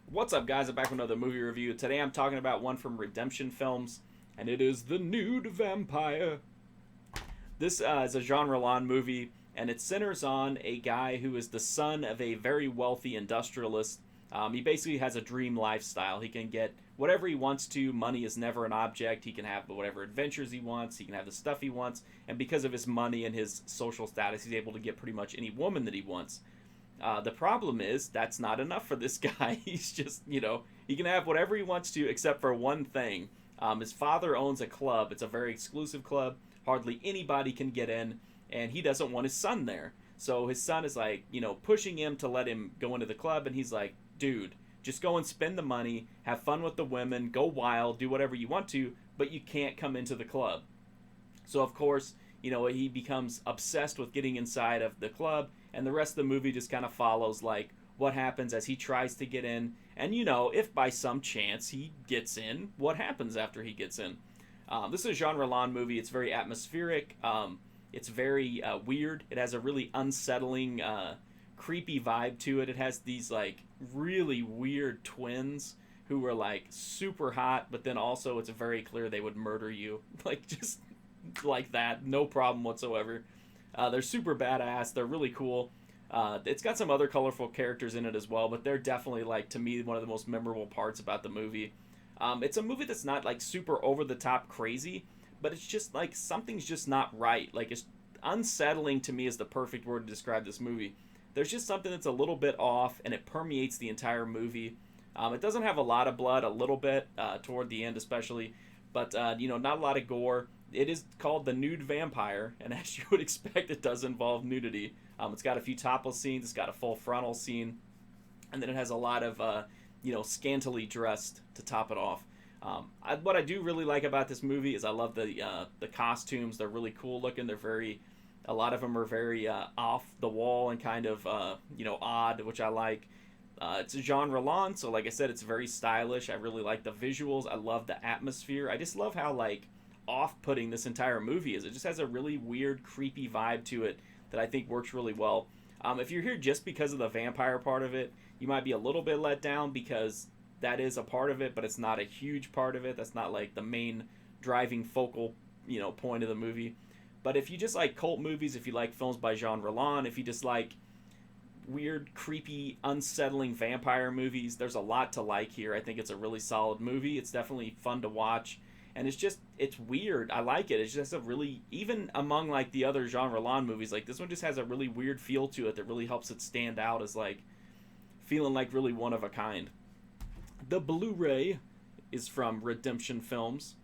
What's up, guys? I'm back with another movie review. Today I'm talking about one from Redemption Films, and it is The Nude Vampire. This is a Jean Rollin movie, and it centers on a guy who is the son of a very wealthy industrialist. He basically has a dream lifestyle. He can get whatever he wants to. Money is never an object. He can have whatever adventures he wants. He can have the stuff he wants. And because of his money and his social status, he's able to get pretty much any woman that he wants. The problem is that's not enough for this guy. He's just, he can have whatever he wants to except for one thing. His father owns a club. It's a very exclusive club. Hardly anybody can get in, and he doesn't want his son there. So his son is like, pushing him to let him go into the club, and he's like, dude, just go and spend the money, have fun with the women, go wild, do whatever you want to, but you can't come into the club. So, of course, he becomes obsessed with getting inside of the club, and the rest of the movie just kind of follows, like, what happens as he tries to get in, and, if by some chance he gets in, what happens after he gets in. This is a Jean Rollin movie. It's very atmospheric. It's very weird. It has a really unsettling, creepy vibe to it. It has these, like, really weird twins who are, like, super hot, but then also it's very clear they would murder you. Like, just like that. No problem whatsoever. They're super badass. They're really cool. It's got some other colorful characters in it as well, but they're definitely, like, to me, one of the most memorable parts about the movie. It's a movie that's not, like, super over-the-top crazy, but it's just, like, something's just not right. Like, it's unsettling to me is the perfect word to describe this movie. There's just something that's a little bit off, and it permeates the entire movie. It doesn't have a lot of blood, a little bit, toward the end especially, but, not a lot of gore. It is called The Nude Vampire, and as you would expect, it does involve nudity. It's got a few topless scenes, it's got a full frontal scene, and then it has a lot of, scantily dressed to top it off. What I do really like about this movie is I love the costumes. They're really cool looking. A lot of them are very off the wall and kind of, odd, which I like. It's a Jean Rollin, so like I said, it's very stylish. I really like the visuals. I love the atmosphere. I just love how, like, off-putting this entire movie is. It just has a really weird, creepy vibe to it that I think works really well. If you're here just because of the vampire part of it, you might be a little bit let down because that is a part of it, but it's not a huge part of it. That's not, like, the main driving focal, point of the movie. But if you just like cult movies, if you like films by Jean Rollin, if you just like weird, creepy, unsettling vampire movies, there's a lot to like here. I think it's a really solid movie. It's definitely fun to watch. And it's weird. I like it. It's just a really, even among, like, the other Jean Rollin movies, like, this one just has a really weird feel to it that really helps it stand out as, like, feeling like really one of a kind. The Blu-ray is from Redemption Films,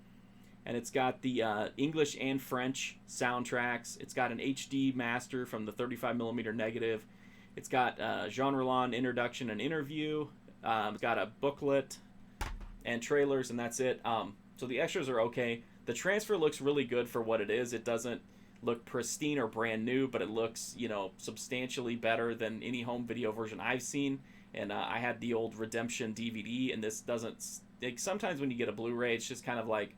and it's got the English and French soundtracks. It's got an HD master from the 35mm negative. It's got Jean Rollin introduction and interview. It's got a booklet and trailers, and that's it. So the extras are okay. The transfer looks really good for what it is. It doesn't look pristine or brand new, but it looks, substantially better than any home video version I've seen. And I had the old Redemption DVD, and this doesn't... Like, sometimes when you get a Blu-ray, it's just kind of like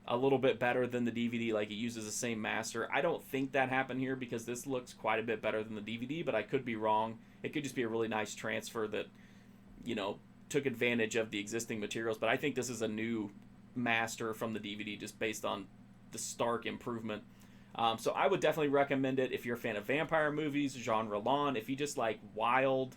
a little bit better than the DVD, like it uses the same master. I don't think that happened here because this looks quite a bit better than the DVD, but I could be wrong. It could just be a really nice transfer that, took advantage of the existing materials, but I think this is a new master from the DVD just based on the stark improvement. So I would definitely recommend it if you're a fan of vampire movies, Jean Rollin. If you just like wild,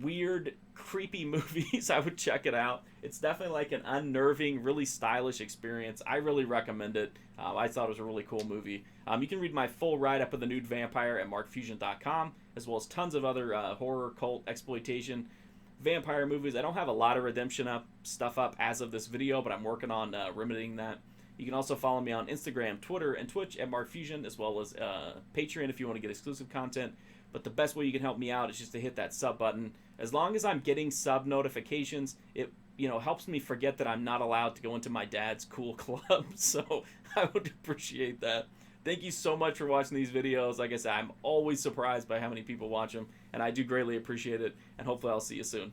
weird, creepy movies, I would check it out. It's definitely like an unnerving, really stylish experience. I really recommend it. I thought it was a really cool movie. You can read my full write-up of The Nude Vampire at markfusion.com, as well as tons of other horror, cult, exploitation, vampire movies. I don't have a lot of redemption stuff up as of this video, but I'm working on remedying that. You can also follow me on Instagram, Twitter, and Twitch at markfusion, as well as Patreon if you want to get exclusive content. But the best way you can help me out is just to hit that sub button. As long as I'm getting sub notifications, it helps me forget that I'm not allowed to go into my dad's cool club. So I would appreciate that. Thank you so much for watching these videos. Like I said, I'm always surprised by how many people watch them, and I do greatly appreciate it, and hopefully I'll see you soon.